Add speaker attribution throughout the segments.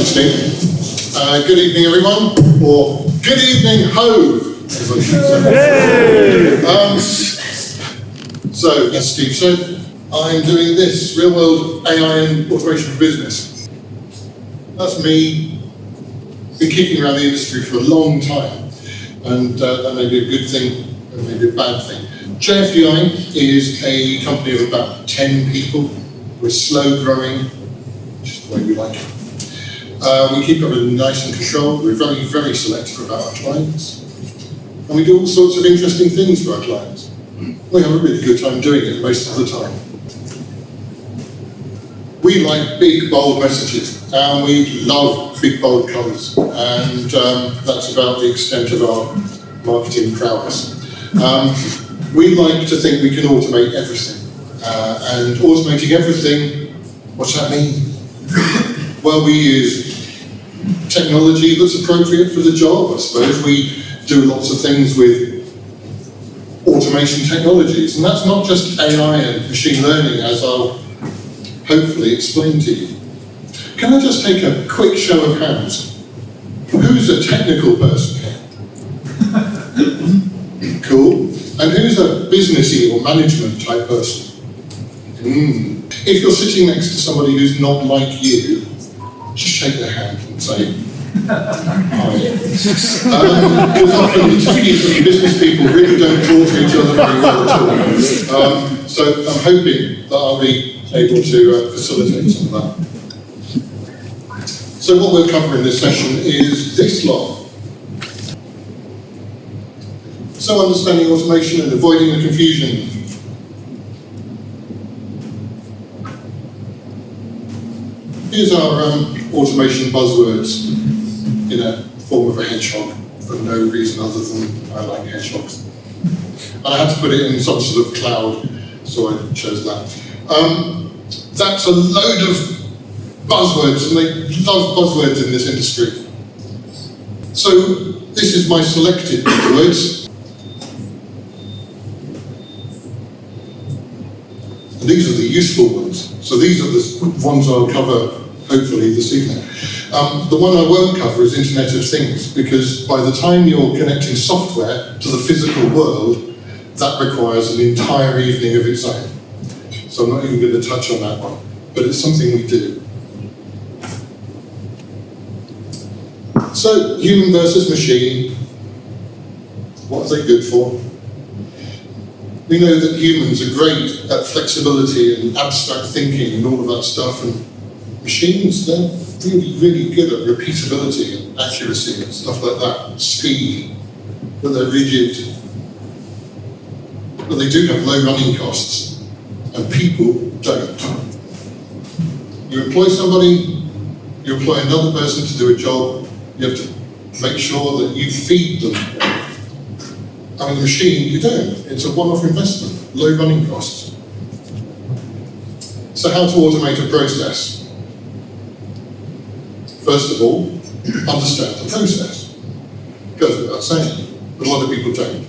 Speaker 1: Thanks, Steve. Good evening, everyone, or good evening, Hove, as I should say. So, as Steve said, I'm doing this, real-world AI and automation for business. That's me, been kicking around the industry for a long time, and that may be a good thing, and maybe a bad thing. JFDI is a company of about 10 people. We're slow growing, which is the way we like it. We keep everything nice and controlled. We're very, very selective about our clients. And we do all sorts of interesting things for our clients. We have a really good time doing it most of the time. We like big, bold messages, and we love big, bold colours. And that's about the extent of our marketing prowess. We like to think we can automate everything. And automating everything, what's that mean? Well, we use technology that's appropriate for the job, I suppose. We do lots of things with automation technologies, and that's not just AI and machine learning, as I'll hopefully explain to you. Can I just take a quick show of hands? Who's a technical person here? Cool. And who's a businessy or management type person? If you're sitting next to somebody who's not like you, just shake their hand and say, hi. Because often the techies and business people really don't talk to each other very well at all. So I'm hoping that I'll be able to facilitate some of that. So what we'll cover in this session is this lot. So understanding automation and avoiding the confusion. Here's our automation buzzwords in a form of a hedgehog for no reason other than I like hedgehogs. And I had to put it in some sort of cloud, so I chose that. That's a load of buzzwords, and they love buzzwords in this industry. So this is my selected buzzwords. And these are the useful ones. So these are the ones I'll cover hopefully this evening. The one I won't cover is Internet of Things, because by the time you're connecting software to the physical world, that requires an entire evening of its own. So I'm not even going to touch on that one, but it's something we do. So, human versus machine, what are they good for? We know that humans are great at flexibility and abstract thinking and all of that stuff, and machines, they're really, really good at repeatability and accuracy and stuff like that, speed, but they're rigid. But they do have low running costs, and people don't. You employ somebody, you employ another person to do a job, you have to make sure that you feed them. And with a machine, you don't. It's a one-off investment, low running costs. So how to automate a process? First of all, understand the process. Goes without saying, but a lot of people don't.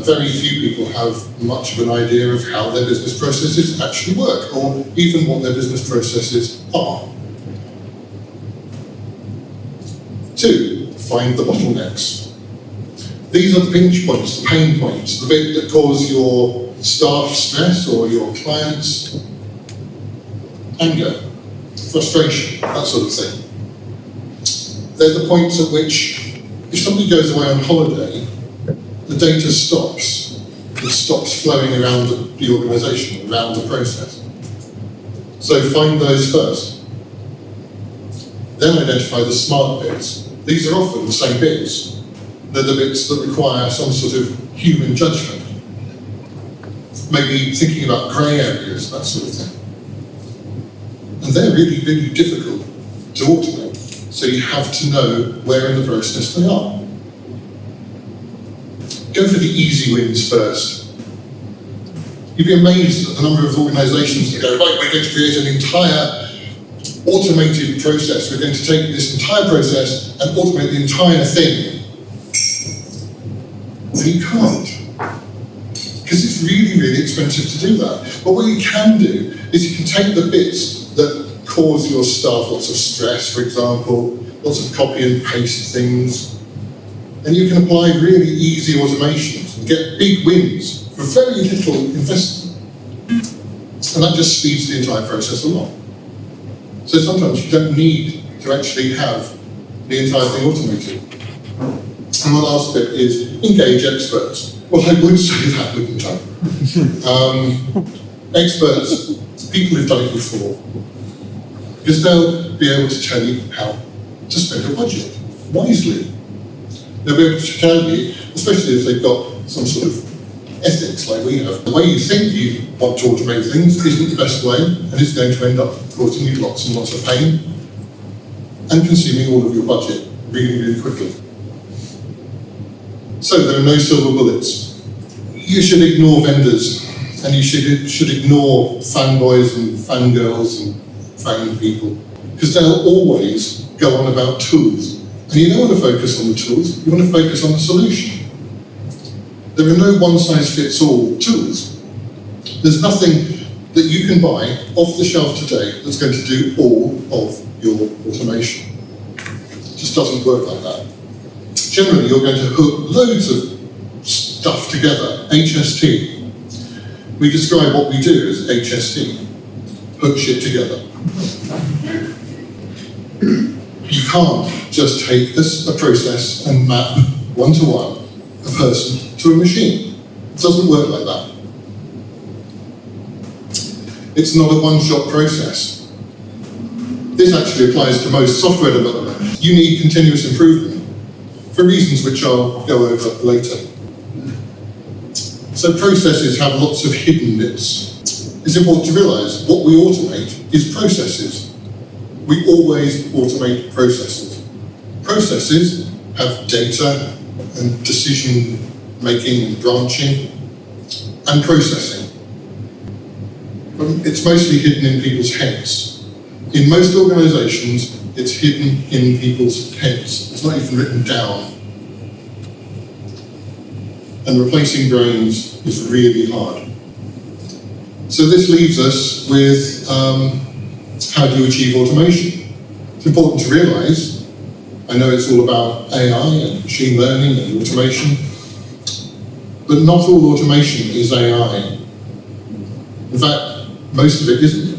Speaker 1: Very few people have much of an idea of how their business processes actually work, or even what their business processes are. 2, find the bottlenecks. These are the pinch points, the pain points, the bit that cause your staff stress or your clients anger, frustration, that sort of thing. They're the points at which, if somebody goes away on holiday, the data stops. It stops flowing around the organisation, around the process. So find those first. Then identify the smart bits. These are often the same bits. They're the bits that require some sort of human judgment. Maybe thinking about grey areas, that sort of thing. And they're really, really difficult to automate. So you have to know where in the process they are. Go for the easy wins first. You'd be amazed at the number of organisations that go, right, we're going to create an entire automated process. We're going to take this entire process and automate the entire thing. And you can't. Because it's really, really expensive to do that. But what you can do is you can take the bits that cause your staff lots of stress, for example, lots of copy and paste things. And you can apply really easy automations and get big wins for very little investment. And that just speeds the entire process along. So sometimes you don't need to actually have the entire thing automated. And the last bit is engage experts. Well, I would say that, wouldn't I? Experts, people who've done it before, because they'll be able to tell you how to spend a budget wisely. They'll be able to tell you, especially if they've got some sort of ethics like we have, the way you think you want to automate things isn't the best way, and it's going to end up causing you lots and lots of pain and consuming all of your budget really, really quickly. So there are no silver bullets. You should ignore vendors, and you should ignore fanboys and fangirls and fan people, because they'll always go on about tools. And you don't want to focus on the tools, you want to focus on the solution. There are no one-size-fits-all tools. There's nothing that you can buy off the shelf today that's going to do all of your automation. It just doesn't work like that. Generally, you're going to hook loads of stuff together, HST. We describe what we do as HST, hook shit together. You can't just take a process and map one-to-one a person to a machine. It doesn't work like that. It's not a one-shot process. This actually applies to most software development. You need continuous improvement for reasons which I'll go over later. So processes have lots of hidden bits. It's important to realise what we automate is processes. We always automate processes. Processes have data and decision making and branching and processing. It's mostly hidden in people's heads. In most organisations, it's hidden in people's heads. It's not even written down. And replacing brains is really hard. So this leaves us with how do you achieve automation? It's important to realise, I know it's all about AI and machine learning and automation, but not all automation is AI. In fact, most of it isn't.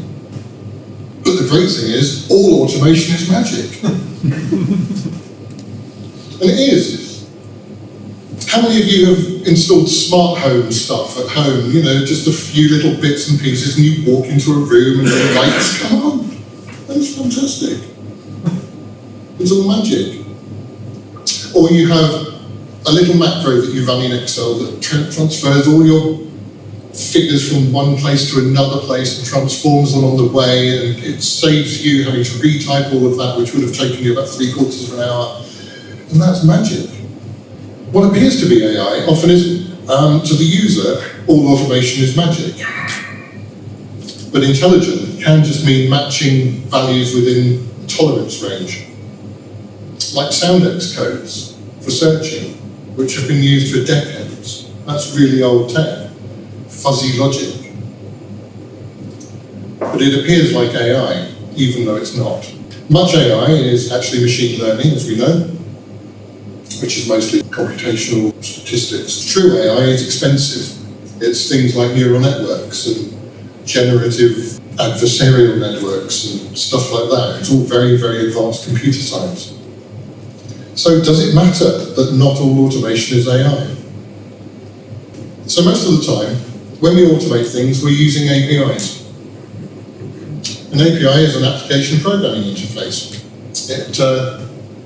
Speaker 1: But the great thing is, all automation is magic. And it is. How many of you have installed smart home stuff at home? You know, just a few little bits and pieces, and you walk into a room and the lights come on. That's fantastic. It's all magic. Or you have a little macro that you run in Excel that transfers all your figures from one place to another place and transforms them on the way, and it saves you having to retype all of that, which would have taken you about 3/4 of an hour. And that's magic. What appears to be AI often isn't. To the user, all automation is magic. But intelligent can just mean matching values within a tolerance range. Like Soundex codes for searching, which have been used for decades. That's really old tech. Fuzzy logic. But it appears like AI, even though it's not. Much AI is actually machine learning, as we know, which is mostly computational statistics. True AI is expensive. It's things like neural networks and generative adversarial networks and stuff like that. It's all very, very advanced computer science. So does it matter that not all automation is AI? So most of the time, when we automate things, we're using APIs. An API is an application programming interface. It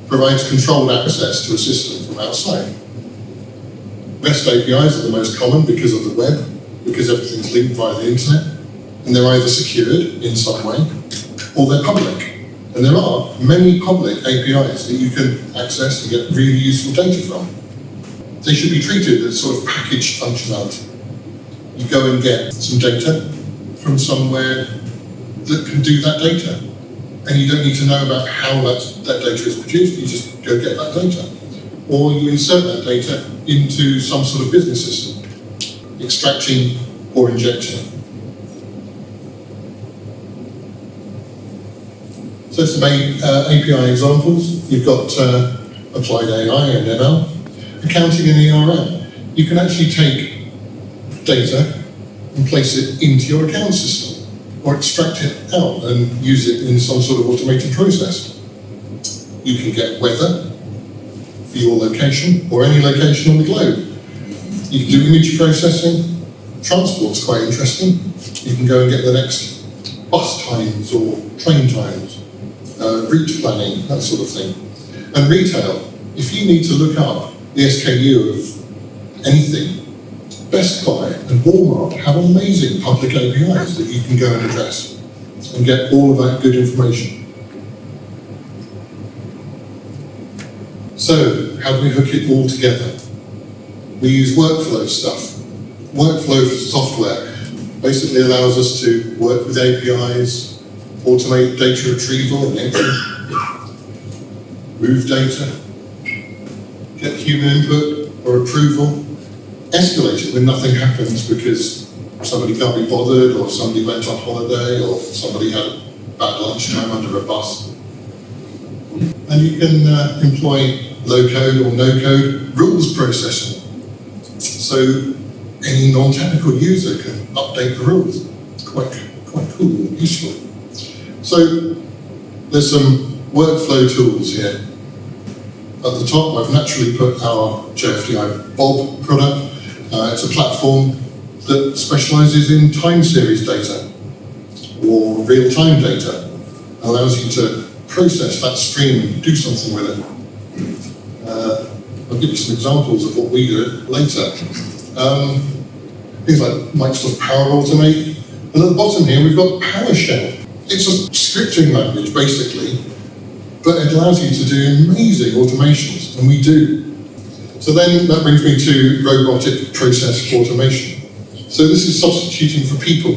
Speaker 1: provides controlled access to a system from outside. REST APIs are the most common because of the web, because everything's linked via the internet, and they're either secured in some way, or they're public. And there are many public APIs that you can access and get really useful data from. They should be treated as sort of packaged functionality. You go and get some data from somewhere that can do that data. And you don't need to know about how that data is produced, you just go get that data. Or you insert that data into some sort of business system, extracting or injecting. So some API examples. You've got applied AI and ML, accounting and ERM. You can actually take data and place it into your account system, or extract it out and use it in some sort of automated process. You can get weather for your location, or any location on the globe. You can do image processing. Transport's quite interesting. You can go and get the next bus times or train times, route planning, that sort of thing. And retail, if you need to look up the SKU of anything, Best Buy and Walmart have amazing public APIs that you can go and address and get all of that good information. So, how do we hook it all together? We use workflow stuff. Workflow software basically allows us to work with APIs, automate data retrieval and entry, move data, get human input or approval, escalate it when nothing happens because somebody can't be bothered, or somebody went on holiday, or somebody had a bad lunchtime under a bus. And you can employ low-code or no-code rules processing. So any non-technical user can update the rules. Quite cool and useful. So there's some workflow tools here. At the top, I've naturally put our JFDI Bob product. It's a platform that specializes in time series data or real-time data. It allows you to process that stream and do something with it. I'll give you some examples of what we do later. Things like Microsoft Power Automate. And at the bottom here, we've got PowerShell. It's a scripting language, basically, but it allows you to do amazing automations, and we do. So then that brings me to Robotic Process Automation. So this is substituting for people.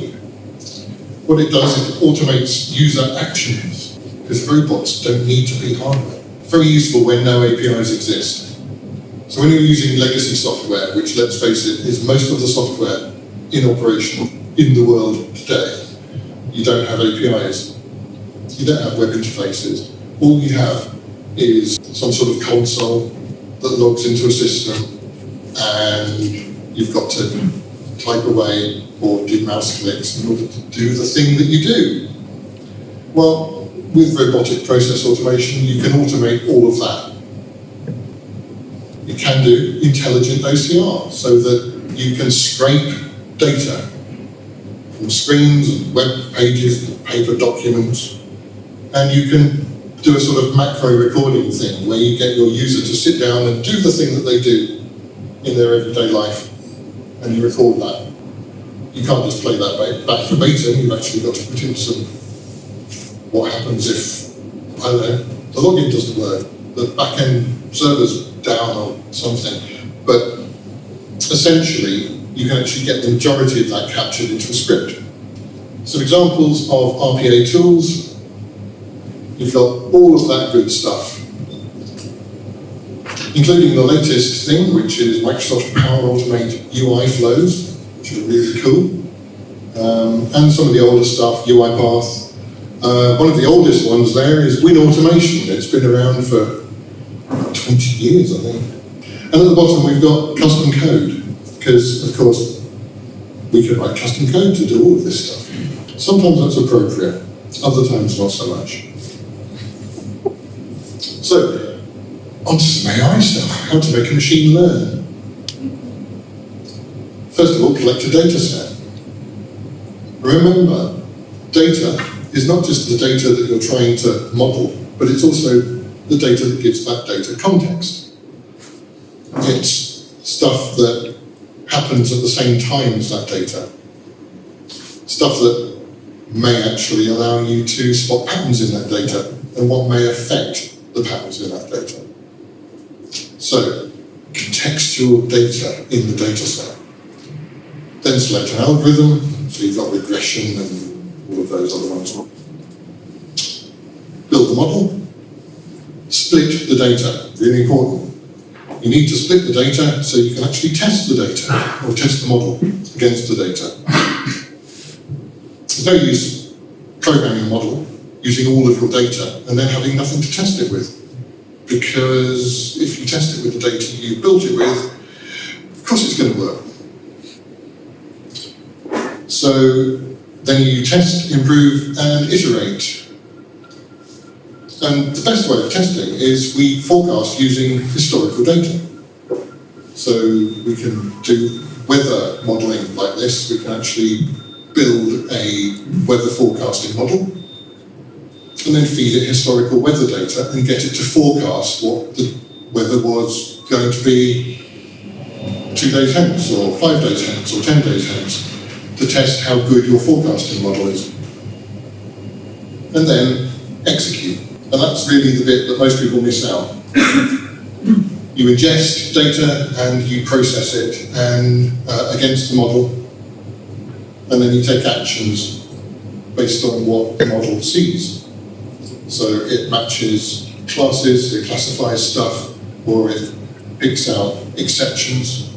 Speaker 1: What it does is it automates user actions, because robots don't need to be hardware. Very useful when no APIs exist. So when you're using legacy software, which, let's face it, is most of the software in operation in the world today, you don't have APIs. You don't have web interfaces. All you have is some sort of console that logs into a system, and you've got to type away or do mouse clicks in order to do the thing that you do. Well, with Robotic Process Automation, you can automate all of that. You can do intelligent OCR, so that you can scrape data from screens and web pages and paper documents, and you can do a sort of macro recording thing where you get your user to sit down and do the thing that they do in their everyday life, and you record that. You can't just play that back verbatim, you've actually got to put in some, what happens if, I don't know, the login doesn't work, the back-end server's down or something, but essentially you can actually get the majority of that captured into a script. Some examples of RPA tools. You've got all of that good stuff, including the latest thing, which is Microsoft Power Automate UI flows, which are really cool, and some of the older stuff, UiPath. One of the oldest ones there is Win Automation. It's been around for 20 years, I think. And at the bottom we've got custom code, because of course we can write custom code to do all of this stuff. Sometimes that's appropriate, other times not so much. So, onto some AI stuff, how to make a machine learn. First of all, collect a data set. Remember, data is not just the data that you're trying to model, but it's also the data that gives that data context. It's stuff that happens at the same time as that data. Stuff that may actually allow you to spot patterns in that data and what may affect the patterns in that data. So, contextual data in the data set. Then select an algorithm, so you've got regression and all of those other ones. Build the model. Split the data, really important. You need to split the data so you can actually test the data, or test the model against the data. There's no use programming a model using all of your data and then having nothing to test it with. Because if you test it with the data you built it with, of course it's going to work. So then you test, improve, and iterate. And the best way of testing is we forecast using historical data. So we can do weather modelling like this. We can actually build a weather forecasting model and then feed it historical weather data and get it to forecast what the weather was going to be 2 days hence, or 5 days hence, or 10 days hence, to test how good your forecasting model is. And then execute. And that's really the bit that most people miss out. You ingest data and you process it and against the model, and then you take actions based on what the model sees. So it matches classes, it classifies stuff, or it picks out exceptions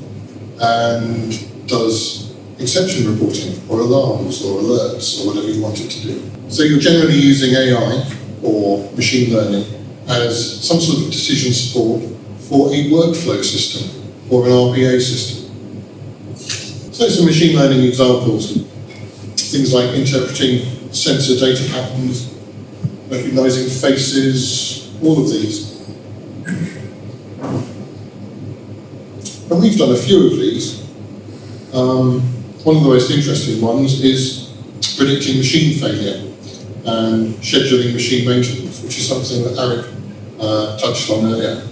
Speaker 1: and does exception reporting, or alarms, or alerts, or whatever you want it to do. So you're generally using AI or machine learning as some sort of decision support for a workflow system or an RPA system. So some machine learning examples, things like interpreting sensor data patterns, recognizing faces, all of these. And we've done a few of these. One of the most interesting ones is predicting machine failure and scheduling machine maintenance, which is something that Eric touched on earlier.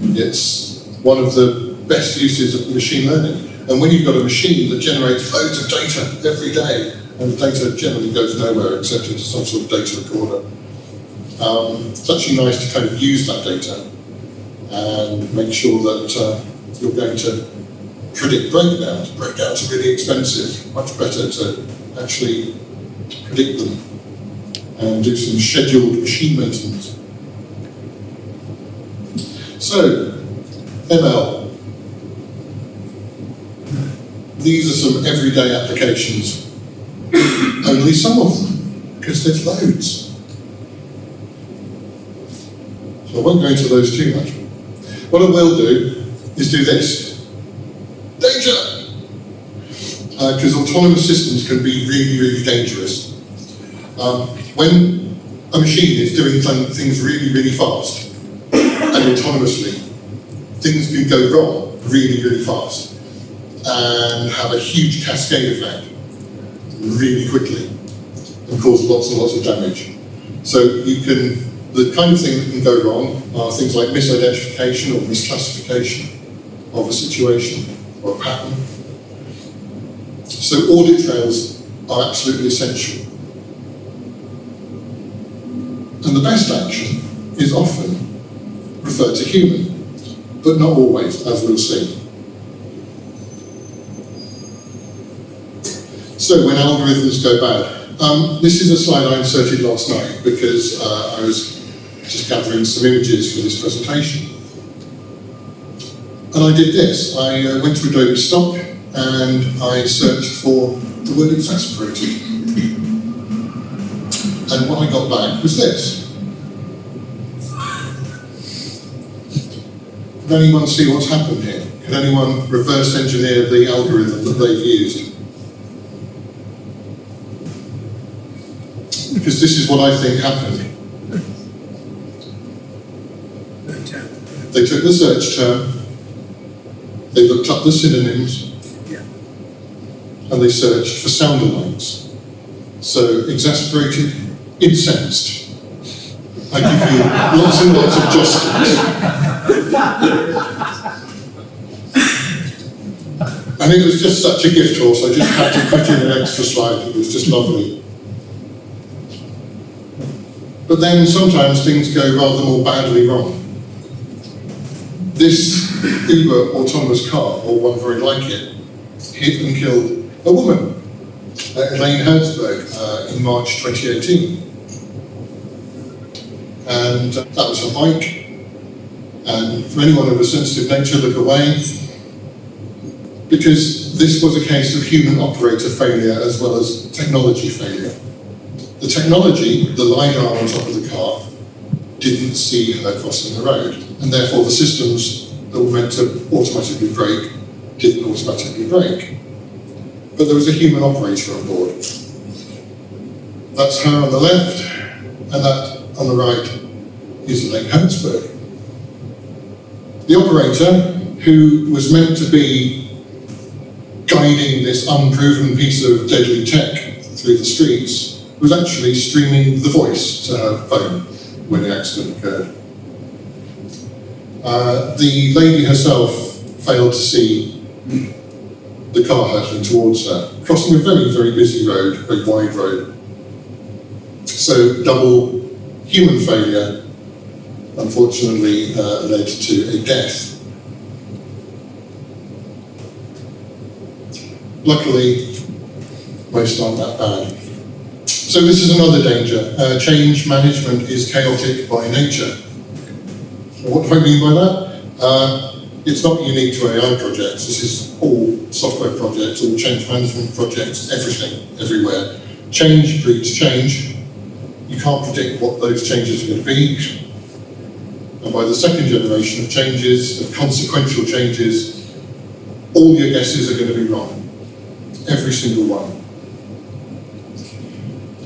Speaker 1: It's one of the best uses of machine learning. And when you've got a machine that generates loads of data every day, and the data generally goes nowhere except into some sort of data recorder, it's actually nice to kind of use that data and make sure that you're going to predict breakdowns. Breakdowns are really expensive, much better to actually predict them and do some scheduled machine maintenance. So, ML. These are some everyday applications. Only some of them, because there's loads. So I won't go into those too much. What I will do is do this. Danger! Because autonomous systems can be really, really dangerous. When a machine is doing things really, really fast and autonomously, things can go wrong really, really fast and have a huge cascade effect really quickly and cause lots and lots of damage. So the kind of thing that can go wrong are things like misidentification or misclassification of a situation or a pattern. So audit trails are absolutely essential. And the best action is often referred to human, but not always, as we'll see. So when algorithms go bad, this is a slide I inserted last night because I was just gathering some images for this presentation. And I did this. I went to Adobe Stock and I searched for the word exasperated. And what I got back was this. Can anyone see what's happened here? Can anyone reverse engineer the algorithm that they've used? Because this is what I think happened. They took the search term, they looked up the synonyms, and they searched for sound alikes. So, exasperated, incensed. I give you lots and lots of justice. And it was just such a gift horse, I just had to put in an extra slide. It was just lovely. But then sometimes things go rather more badly wrong. This Uber autonomous car, or one very like it, hit and killed a woman at Lane Hertzberg in March 2018. And that was her bike. And for anyone of a sensitive nature, look away, because this was a case of human operator failure as well as technology failure. The technology, the LiDAR on top of the car, didn't see her crossing the road, and therefore the systems that were meant to automatically brake didn't automatically brake. But there was a human operator on board. That's her on the left, and that on the right is Elaine Hertzberg. The operator, who was meant to be guiding this unproven piece of deadly tech through the streets, was actually streaming the voice to her phone when the accident occurred. The lady herself failed to see the car hurtling towards her, crossing a very, very busy road, very wide road. So double human failure, unfortunately, led to a death. Luckily, most aren't that bad. So this is another danger. Change management is chaotic by nature. What do I mean by that? It's not unique to AI projects. This is all software projects, all change management projects, everything, everywhere. Change breeds change. You can't predict what those changes are going to be. And by the second generation of changes, of consequential changes, all your guesses are going to be wrong. Every single one.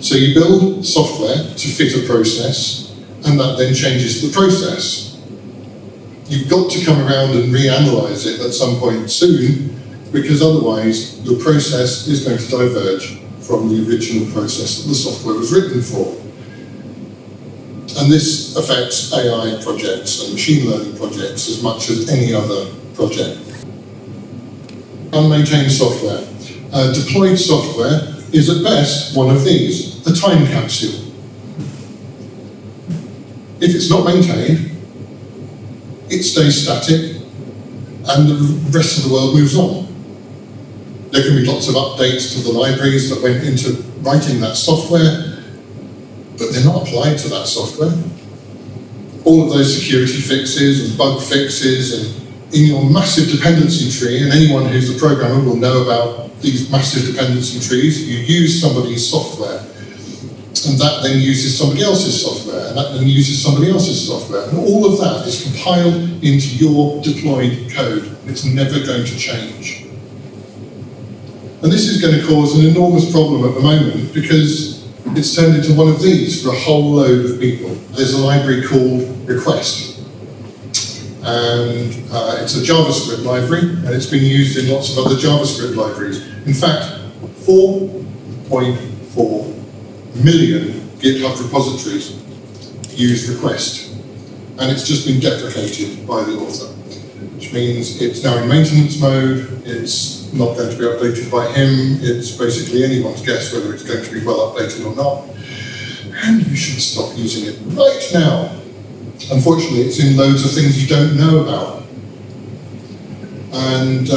Speaker 1: So you build software to fit a process, and that then changes the process. You've got to come around and reanalyze it at some point soon, because otherwise the process is going to diverge from the original process that the software was written for. And this affects AI projects and machine learning projects as much as any other project. Unmaintained software. Deployed software is at best one of these, a time capsule. If it's not maintained, it stays static and the rest of the world moves on. There can be lots of updates to the libraries that went into writing that software, but they're not applied to that software. All of those security fixes and bug fixes and in your massive dependency tree, and anyone who's a programmer will know about these massive dependency trees, you use somebody's software, and that then uses somebody else's software, and that then uses somebody else's software, and all of that is compiled into your deployed code. It's never going to change. And this is going to cause an enormous problem at the moment, because it's turned into one of these for a whole load of people. There's a library called Request. And it's a JavaScript library, and it's been used in lots of other JavaScript libraries. In fact, 4.4 million GitHub repositories use Request, and it's just been deprecated by the author, which means it's now in maintenance mode, it's not going to be updated by him, it's basically anyone's guess whether it's going to be well updated or not, and you should stop using it right now. Unfortunately, it's in loads of things you don't know about. And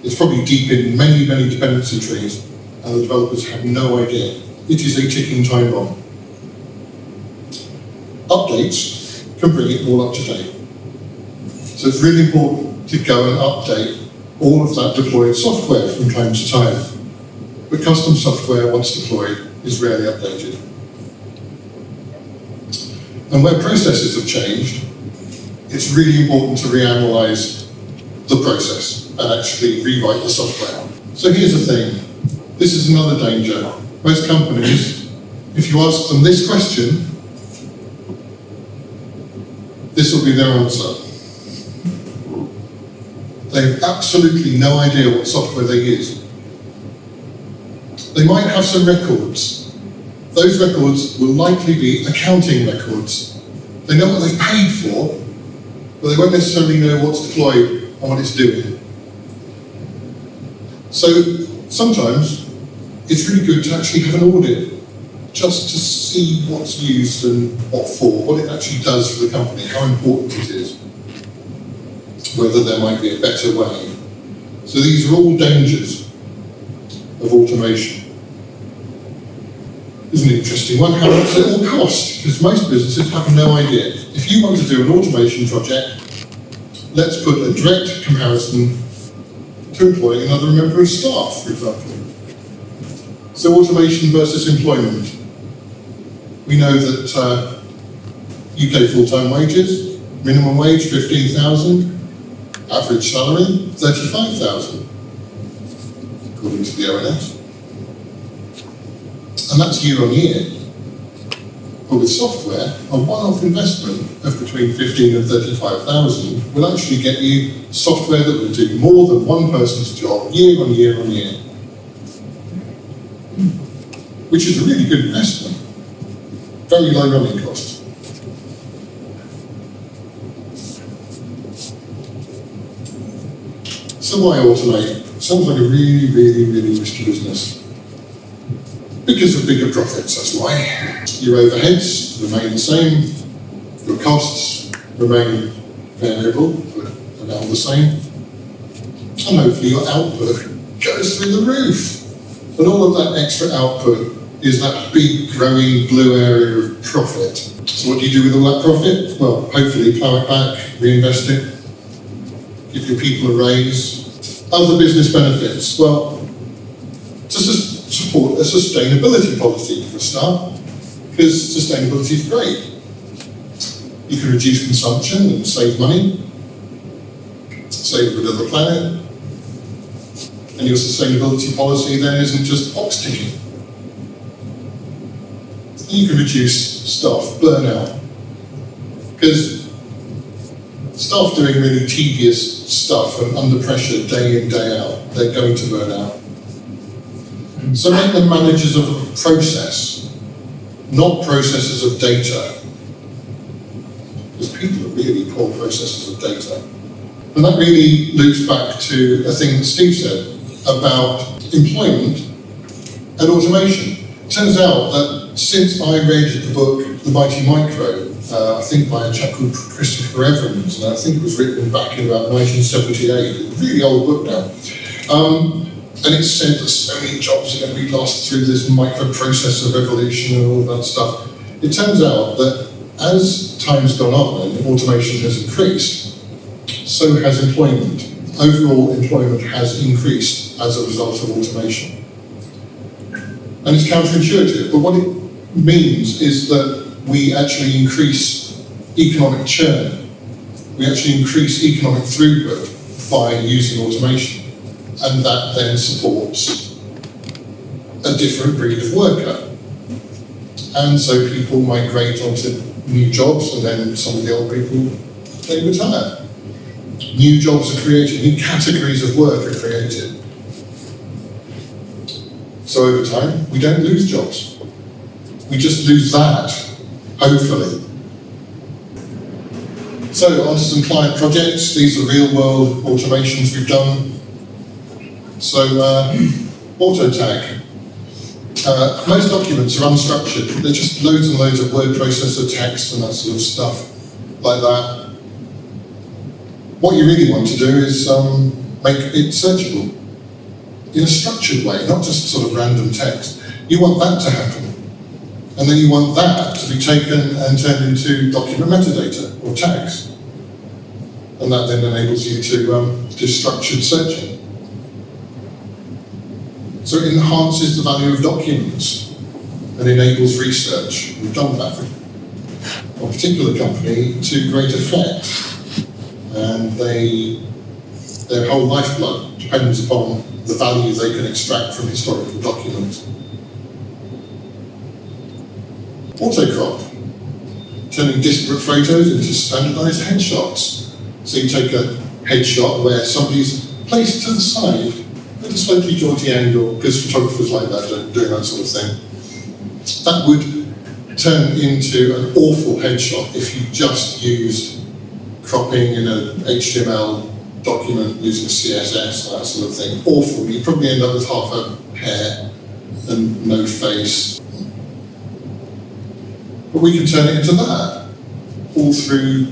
Speaker 1: it's probably deep in many, many dependency trees, and the developers have no idea. It is a ticking time bomb. Updates can bring it all up to date. So it's really important to go and update all of that deployed software from time to time. But custom software, once deployed, is rarely updated. And where processes have changed, it's really important to reanalyze the process and actually rewrite the software. So here's the thing. This is another danger. Most companies, if you ask them this question, this will be their answer. They have absolutely no idea what software they use. They might have some records. Those records will likely be accounting records. They know what they've paid for, but they won't necessarily know what's deployed and what it's doing. So sometimes it's really good to actually have an audit, just to see what's used and what for, what it actually does for the company, how important it is, whether there might be a better way. So these are all dangers of automation. Isn't it interesting? One, how much it all cost? Because most businesses have no idea. If you want to do an automation project, let's put a direct comparison to employing another member of staff, for example. So automation versus employment. We know that UK full-time wages, minimum wage 15,000, average salary 35,000, according to the ONS. And that's year on year. But with software, a one-off investment of between 15 and 35,000 will actually get you software that will do more than one person's job year on year on year. Which is a really good investment. Very low running cost. So why automate? Sounds like a really, really, really risky business. Because of bigger profits, that's why. Your overheads remain the same, your costs remain variable, but around the same, and hopefully your output goes through the roof. And all of that extra output is that big growing blue area of profit. So what do you do with all that profit? Well, hopefully plough it back, reinvest it, give your people a raise. Other business benefits, well, to support a sustainability policy for a start, because sustainability is great. You can reduce consumption and save money, save a bit of the planet, and your sustainability policy then isn't just box ticking. You can reduce staff burnout, because staff doing really tedious stuff and under pressure day in, day out, they're going to burn out. So make them managers of a process, not processors of data. Because people are really poor processors of data. And that really loops back to a thing that Steve said about employment and automation. It turns out that since I read the book, The Mighty Micro, I think by a chap called Christopher Evans, and I think it was written back in about 1978, a really old book now. And it said that so many jobs are going to be lost through this microprocessor revolution and all that stuff. It turns out that as time's gone on and automation has increased, so has employment. Overall employment has increased as a result of automation. And it's counterintuitive, but what it means is that we actually increase economic churn. We actually increase economic throughput by using automation. And that then supports a different breed of worker. And so people migrate onto new jobs, and then some of the old people, they retire. New jobs are created, new categories of work are created. So over time, we don't lose jobs. We just lose that, hopefully. So onto some client projects. These are real world automations we've done. So, auto tag. Most documents are unstructured. They're just loads and loads of word processor text and that sort of stuff like that. What you really want to do is make it searchable in a structured way, not just sort of random text. You want that to happen. And then you want that to be taken and turned into document metadata or tags. And that then enables you to do structured searching. So it enhances the value of documents and enables research. We've done that for a particular company to great effect. And their whole lifeblood depends upon the value they can extract from historical documents. Autocrop, turning disparate photos into standardized headshots. So you take a headshot where somebody's placed to the side at a slightly jaunty angle, because photographers like that don't do that sort of thing. That would turn into an awful headshot if you just used cropping in an HTML document using CSS, that sort of thing. Awful. You'd probably end up with half a hair and no face. But we can turn it into that, all through,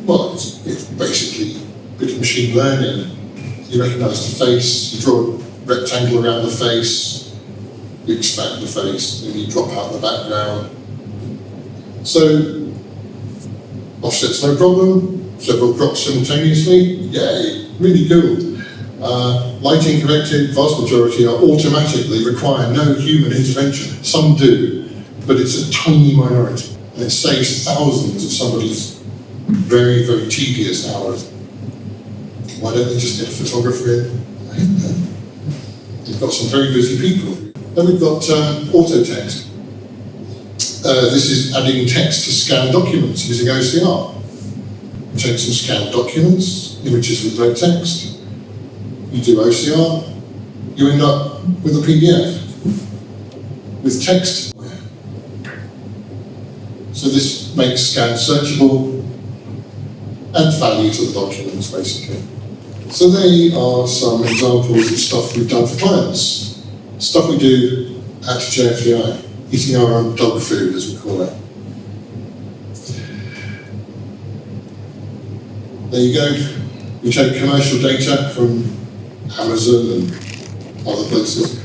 Speaker 1: well, it's basically a bit of machine learning. You recognise the face, you draw a rectangle around the face, you expand the face, and you drop out the background. So, offset's no problem, several crops simultaneously, yay, really cool. Lighting corrected, vast majority are automatically require no human intervention. Some do, but it's a tiny minority, and it saves thousands of somebody's very, very tedious hours. Why don't they just get a photographer in? I don't know. We've got some very busy people. Then we've got auto text. This is adding text to scanned documents using OCR. You take some scanned documents, images with no text, you do OCR, you end up with a PDF with text. So this makes scan searchable, adds value to the documents basically. So there are some examples of stuff we've done for clients. Stuff we do at JFEI, eating our own dog food as we call it. There you go. We take commercial data from Amazon and other places,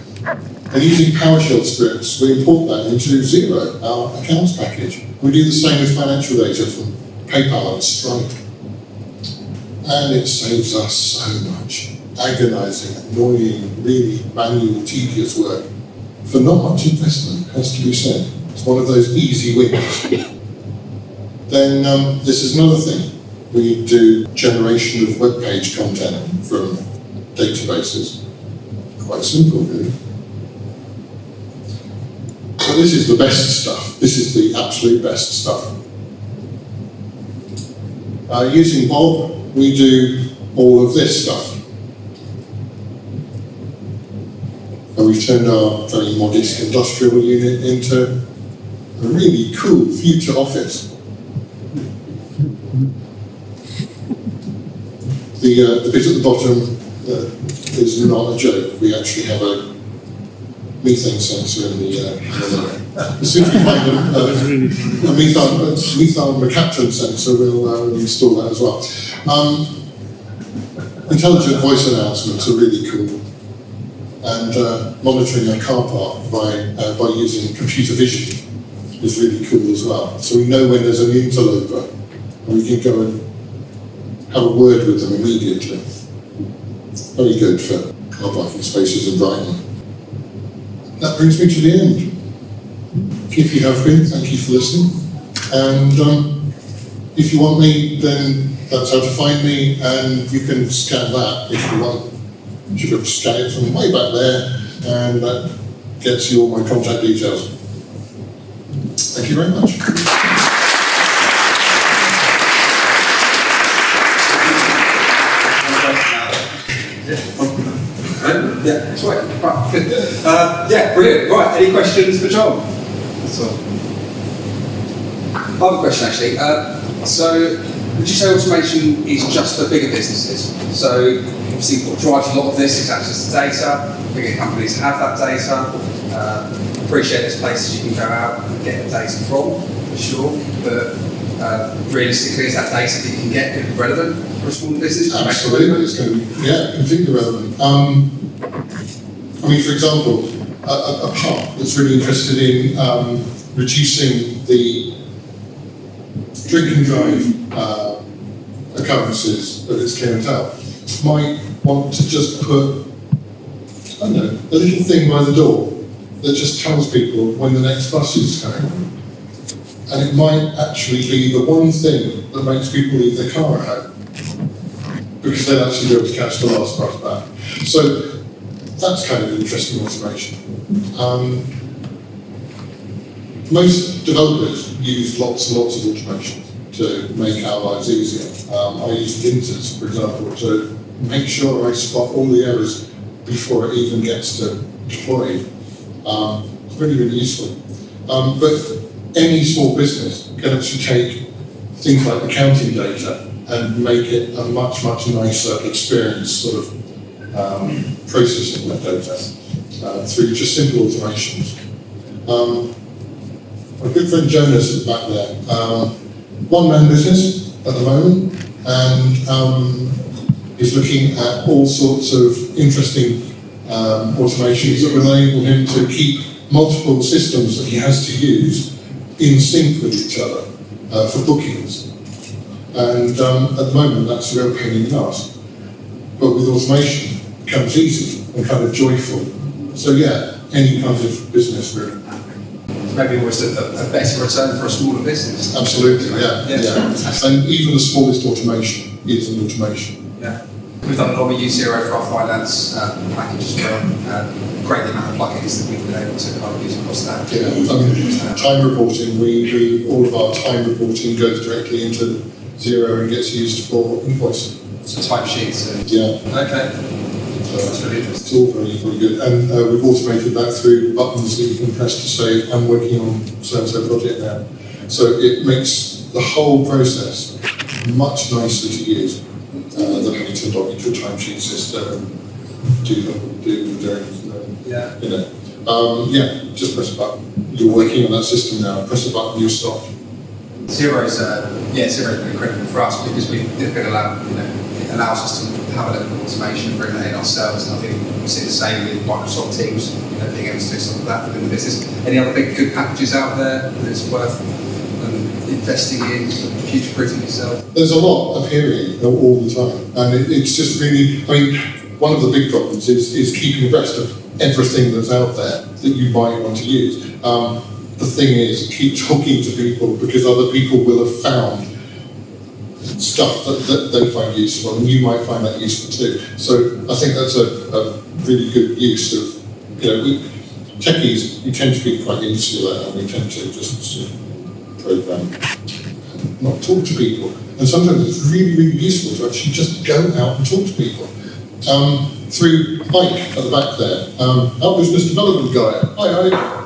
Speaker 1: and using PowerShell scripts, we import that into Xero, our accounts package. We do the same with financial data from PayPal and Stripe. And it saves us so much agonizing, annoying, really manual, tedious work for not much investment, has to be said. It's one of those easy wins. Then this is another thing. We do generation of web page content from databases. Quite simple, really. So this is the best stuff. This is the absolute best stuff. Using Bob, we do all of this stuff. And we've turned our very modest industrial unit into a really cool future office. The bit at the bottom is not a joke. We actually have a methane sensor in the as soon as we find a methane mercaptan sensor, we'll install that as well. Intelligent voice announcements are really cool, and monitoring a car park by using computer vision is really cool as well. So we know when there's an interloper, and we can go and have a word with them immediately. Very good for car parking spaces in Brighton. That brings me to the end. If you have been, thank you for listening. And if you want me, then that's how to find me, and you can scan that if you want. You should be able to scan it from way back there, and that gets you all my contact details. Thank you very much.
Speaker 2: Yeah, that's right. Right, good. Yeah, brilliant. Right, any questions for Jon? That's all. I have a question actually. So, would you say automation is just for bigger businesses? So, obviously, what drives a lot of this is access to data. Bigger companies have that data. Appreciate there's places you can go out and get the data from, for sure. But realistically, is that data that you can get going to be relevant for a small business?
Speaker 1: Absolutely, it's going to be, yeah, completely relevant. I mean, for example, a pub that's really interested in reducing the drink and drive occurrences of its clientele might want to just put, I don't know, a little thing by the door that just tells people when the next bus is coming. And it might actually be the one thing that makes people leave their car at home, because they'll actually be able to catch the last bus back. So that's kind of interesting automation. Most developers use lots and lots of automation to make our lives easier. I use guises, for example, to make sure I spot all the errors before it even gets to deployed. It's really, really useful. But any small business can actually take things like accounting data and make it a much, much nicer experience, sort of processing that data through just simple automations. My good friend Jonas is back there. One-man business at the moment, and he's looking at all sorts of interesting automations that will enable him to keep multiple systems that he has to use in sync with each other for bookings. And at the moment, that's a real pain in the ass. But with automation, it becomes easy and kind of joyful. So yeah, any kind of business really.
Speaker 2: maybe almost a better return for a smaller business.
Speaker 1: Absolutely, yeah. And even the smallest automation is an automation.
Speaker 2: Yeah. We've done a lot of Zero for our finance packages as well. Great amount of plugins that we've been able to kind of use across that.
Speaker 1: Yeah, I mean, time reporting, we all of our time reporting goes directly into Zero and gets used for invoicing.
Speaker 2: So timesheets and...
Speaker 1: Yeah.
Speaker 2: Okay. That's really interesting.
Speaker 1: It's all very, very good. And we've automated that through buttons that you can press to say, I'm working on so-and-so project now. So it makes the whole process much nicer to use than having to log into a timesheet system and do
Speaker 2: Yeah.
Speaker 1: you know. Just press a button. You're working on that system now. Press a button, you're stopped.
Speaker 2: Zero's been critical for us because it allows us to have a little bit of automation and bring that in ourselves. And I think we see the same with Microsoft Teams, being able to do some of that within the business. Any other big good packages out there that it's worth investing in, future-proofing yourself?
Speaker 1: There's a lot appearing all the time, and it's just really, I mean, one of the big problems is keeping abreast of everything that's out there that you might want to use. The thing is, keep talking to people because other people will have found stuff that they find useful, and you might find that useful too. So I think that's a really good use of, techies, we tend to be quite insular and we tend to just program and not talk to people. And sometimes it's really, really useful to actually just go out and talk to people. Through Mike at the back there, our business development guy. Hi, Ike.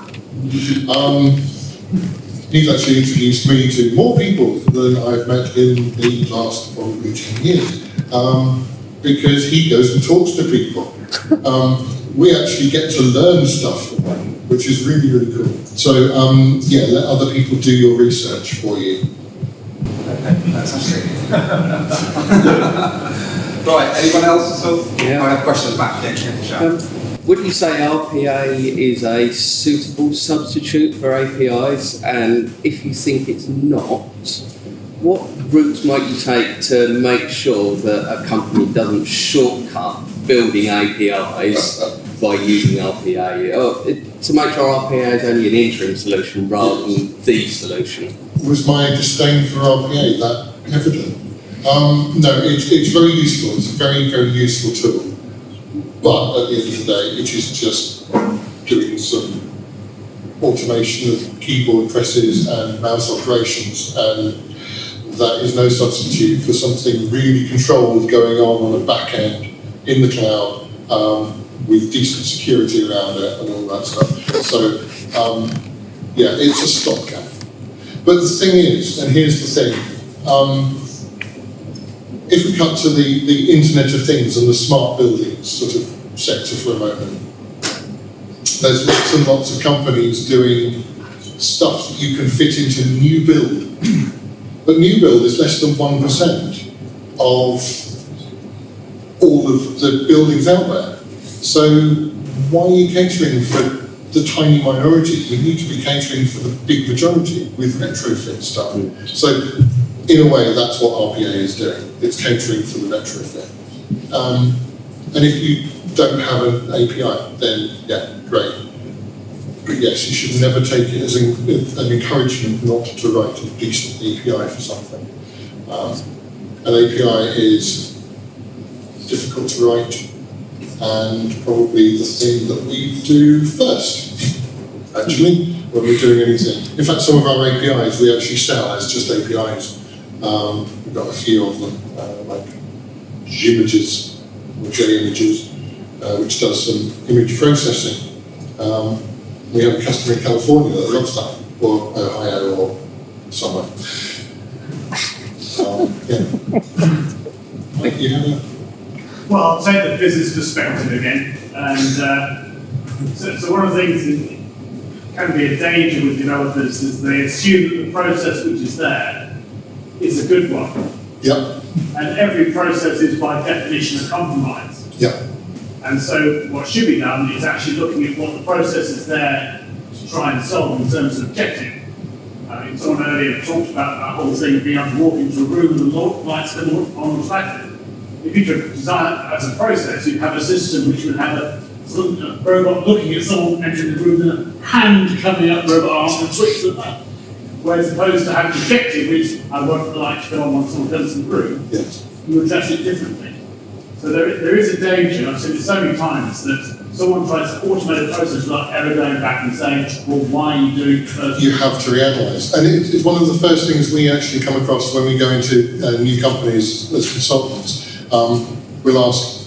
Speaker 1: He's actually introduced me to more people than I've met in the last probably 10 years, because he goes and talks to people. We actually get to learn stuff from him, which is really, really cool. So, let other people do your research for you.
Speaker 2: Okay, fantastic. Right, anyone else at all?
Speaker 3: Yeah.
Speaker 2: I have questions back here.
Speaker 3: Would you say RPA is a suitable substitute for APIs? And if you think it's not, what routes might you take to make sure that a company doesn't shortcut building APIs by using RPA? Or to make sure RPA is only an interim solution rather than the solution?
Speaker 1: Was my disdain for RPA that evident? No, it's very useful. It's a very, very useful tool. But at the end of the day, it is just doing some automation of keyboard presses and mouse operations, and that is no substitute for something really controlled going on a back end in the cloud with decent security around it and all that stuff. So, it's a stopgap. But the thing is, and here's the thing, if we cut to the Internet of Things and the smart buildings sort of sector for a moment, there's lots and lots of companies doing stuff that you can fit into new build. But new build is less than 1% of all of the buildings out there. So why are you catering for the tiny minority? You need to be catering for the big majority with retrofit stuff. So in a way, that's what RPA is doing. It's catering for the retrofit. And if you don't have an API, then great. But yes, you should never take it as an encouragement not to write a decent API for something. An API is difficult to write and probably the thing that we do first, actually, when we're doing anything. In fact, some of our APIs we actually sell as just APIs. We've got a few of them, like Images or J-Images, which does some image processing. We have a customer in California that loves that, or Ohio, or somewhere. You have a...
Speaker 4: Well, I'll take the business perspective again. And so one of the things that can be a danger with developers is they assume that the process which is there is a good one.
Speaker 1: Yep.
Speaker 4: And every process is by definition a compromise.
Speaker 1: Yep.
Speaker 4: And so what should be done is actually looking at what the process is there to try and solve in terms of objective. I mean, someone earlier talked about that whole thing of being able to walk into a room and the lights come on automatically. If you could design it as a process, you'd have a system which would have robot looking at someone entering the room and a hand coming up robot arm and switch to that. Whereas opposed to having an objective, which I won't like to go on when someone comes in the room,
Speaker 1: Yes.
Speaker 4: you address it differently. So there is a danger, I've seen it so many times, that someone tries to automate a process without ever going back and saying, well, why are you doing it first?
Speaker 1: You have to reanalyze. And it's one of the first things we actually come across when we go into new companies as consultants. We'll ask,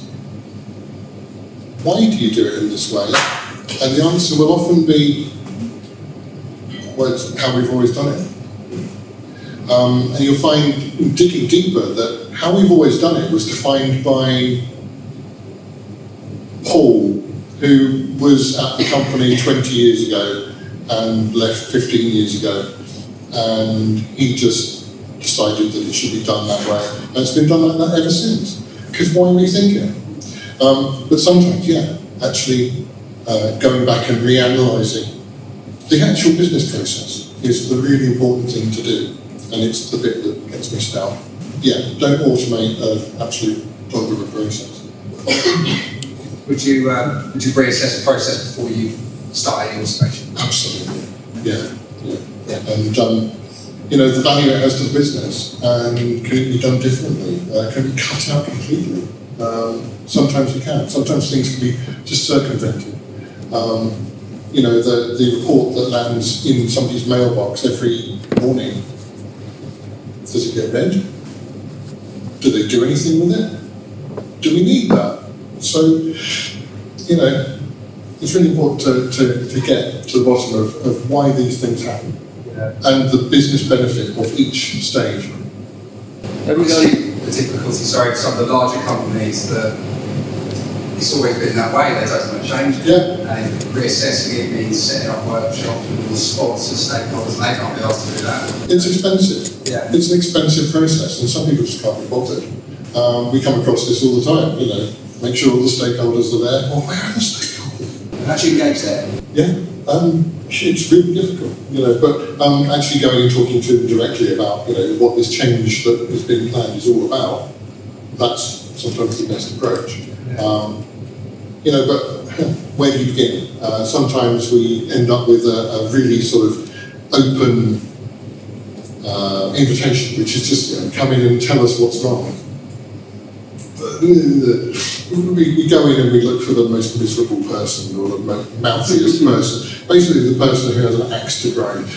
Speaker 1: why do you do it in this way? And the answer will often be, well, it's how we've always done it. And you'll find, digging deeper, that how we've always done it was defined by Paul, who was at the company 20 years ago and left 15 years ago, and he just decided that it should be done that way, and it's been done like that ever since. Because why rethink it? But sometimes, yeah, actually going back and reanalyzing the actual business process is the really important thing to do, and it's the bit that gets missed out. Yeah, don't automate an absolute dog of a process.
Speaker 2: Would you reassess a process before you start any automation?
Speaker 1: Absolutely, yeah. And the value it has to the business, and can it be done differently? Can it be cut out completely? Sometimes you can. Sometimes things can be just circumvented. The report that lands in somebody's mailbox every morning, does it get read? Do they do anything with it? Do we need that? So, it's really important to get to the bottom of why these things happen and the business benefit of each stage.
Speaker 2: Have you got any difficulty, sorry, some of the larger companies that it's always been that way, they don't want to change it?
Speaker 1: Yeah.
Speaker 2: And reassessing it means setting up workshops with all the sponsors, stakeholders, and they can't be asked to do that.
Speaker 1: It's expensive.
Speaker 2: Yeah.
Speaker 1: It's an expensive process, and some people just can't be bothered. We come across this all the time, make sure all the stakeholders are there. Well, where are the stakeholders?
Speaker 2: And actually engage there.
Speaker 1: Yeah, it's really difficult, but actually going and talking to them directly about, what this change that has been planned is all about, that's sometimes the best approach. But where do you begin? Sometimes we end up with a really sort of open invitation, which is just come in and tell us what's wrong. We go in and we look for the most miserable person or the mouthiest person. Basically, the person who has an axe to grind.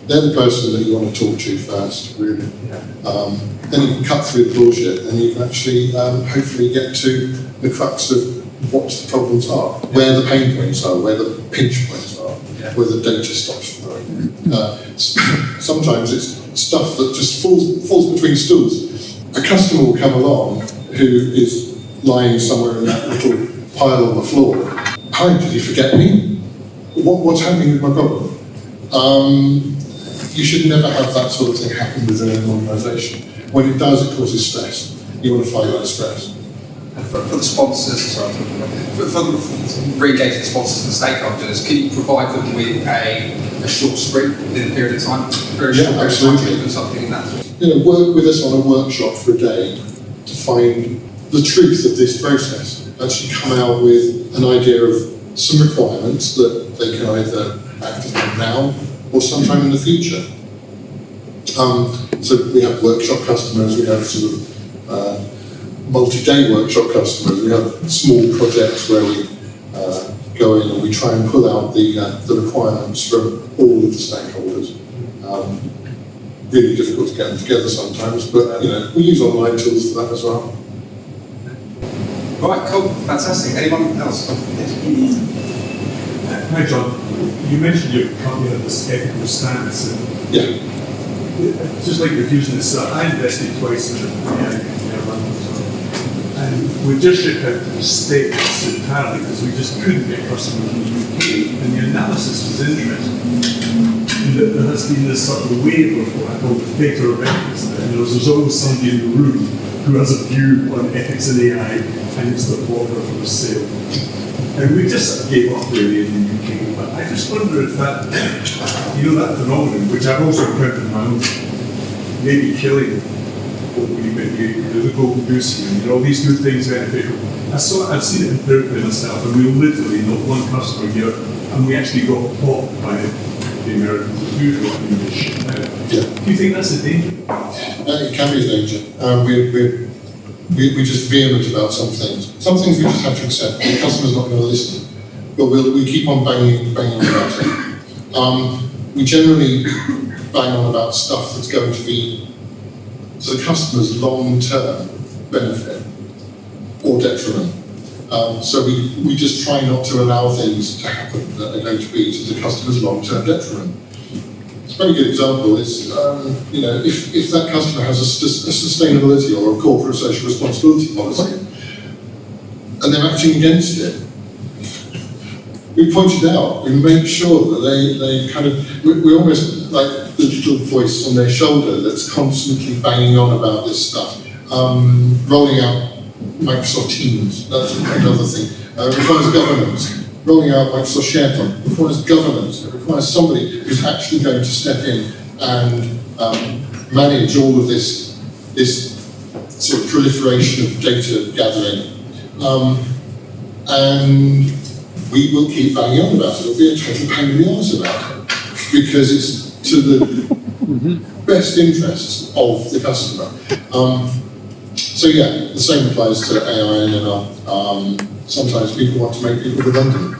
Speaker 1: They're the person that you want to talk to first, really. Then you can cut through the bullshit and you can actually hopefully get to the crux of what the problems are, where the pain points are, where the pinch points are, where the data stops flowing. Sometimes it's stuff that just falls between stools. A customer will come along who is lying somewhere in that little pile on the floor. Hi, did you forget me? What's happening with my problem? You should never have that sort of thing happen within an organisation. When it does, it causes stress. You want to fight that stress.
Speaker 2: And for the sponsors, for re-engaging the sponsors and the stakeholders, can you provide them with a short sprint within a period of time?
Speaker 1: Absolutely.
Speaker 2: Something in that.
Speaker 1: Work with us on a workshop for a day to find the truth of this process. Actually come out with an idea of some requirements that they can either act upon now or sometime in the future. So we have workshop customers, we have sort of multi-day workshop customers, we have small projects where we go in and we try and pull out the requirements from all of the stakeholders. Really difficult to get them together sometimes, but we use online tools for that as well.
Speaker 2: Right, cool, fantastic. Anyone else?
Speaker 5: Hi John, you mentioned your company had this ethical stance, and just like refusing this, I invested twice in London, and we just shipped out to the States entirely because we just couldn't get customers in the UK, and the analysis was interesting. There has been this sort of wave of what I call data ethics, and there's always somebody in the room who has a view on ethics and AI, and it's the blocker for the sale. And we just sort of gave up really in the UK, but I just wonder if that phenomenon, which I've also encountered in my own, may be killing the golden goose here, you know, these good things benefit. I've seen it in Brighton myself, and we literally not one customer here, and we actually got caught by the Americans who got English. Do you think that's a danger?
Speaker 1: It can be a danger. We're just vehement about some things. Some things we just have to accept. The customer's not going to listen, but we keep on banging on about it. We generally bang on about stuff that's going to be to the customer's long-term benefit or detriment. So we just try not to allow things to happen that are going to be to the customer's long-term detriment. A very good example is, if that customer has a sustainability or a corporate social responsibility policy, and they're acting against it, we point it out. We make sure that they kind of, we're almost like the little voice on their shoulder that's constantly banging on about this stuff. Rolling out Microsoft Teams, that's another thing. It requires governance. Rolling out Microsoft SharePoint requires governance. It requires somebody who's actually going to step in and manage all of this sort of proliferation of data gathering. And we will keep banging on about it. It'll be a total pain in the arse about it, because it's to the best interests of the customer. So yeah, the same applies to AI and ML. Sometimes people want to make people redundant.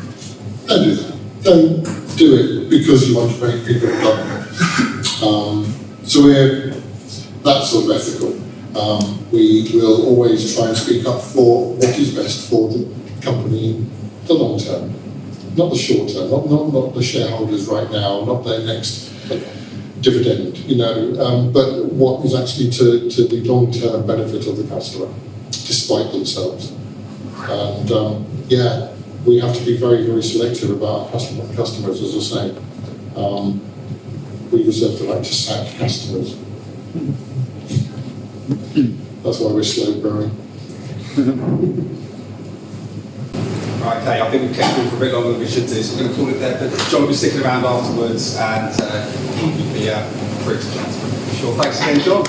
Speaker 1: Don't do that. Don't do it because you want to make people redundant. So we're that sort of ethical. We will always try and speak up for what is best for the company in the long term, not the short term, not the shareholders right now, not their next dividend, but what is actually to the long-term benefit of the customer, despite themselves. And we have to be very, very selective about our customers, as I say. We reserve the right to sack customers. That's why we're slow growing.
Speaker 2: Right, okay, I think we've kept it for a bit longer than we should do, so we're going to call it there, but John will be sticking around afterwards and you'll be free to chat. Sure, thanks again, John.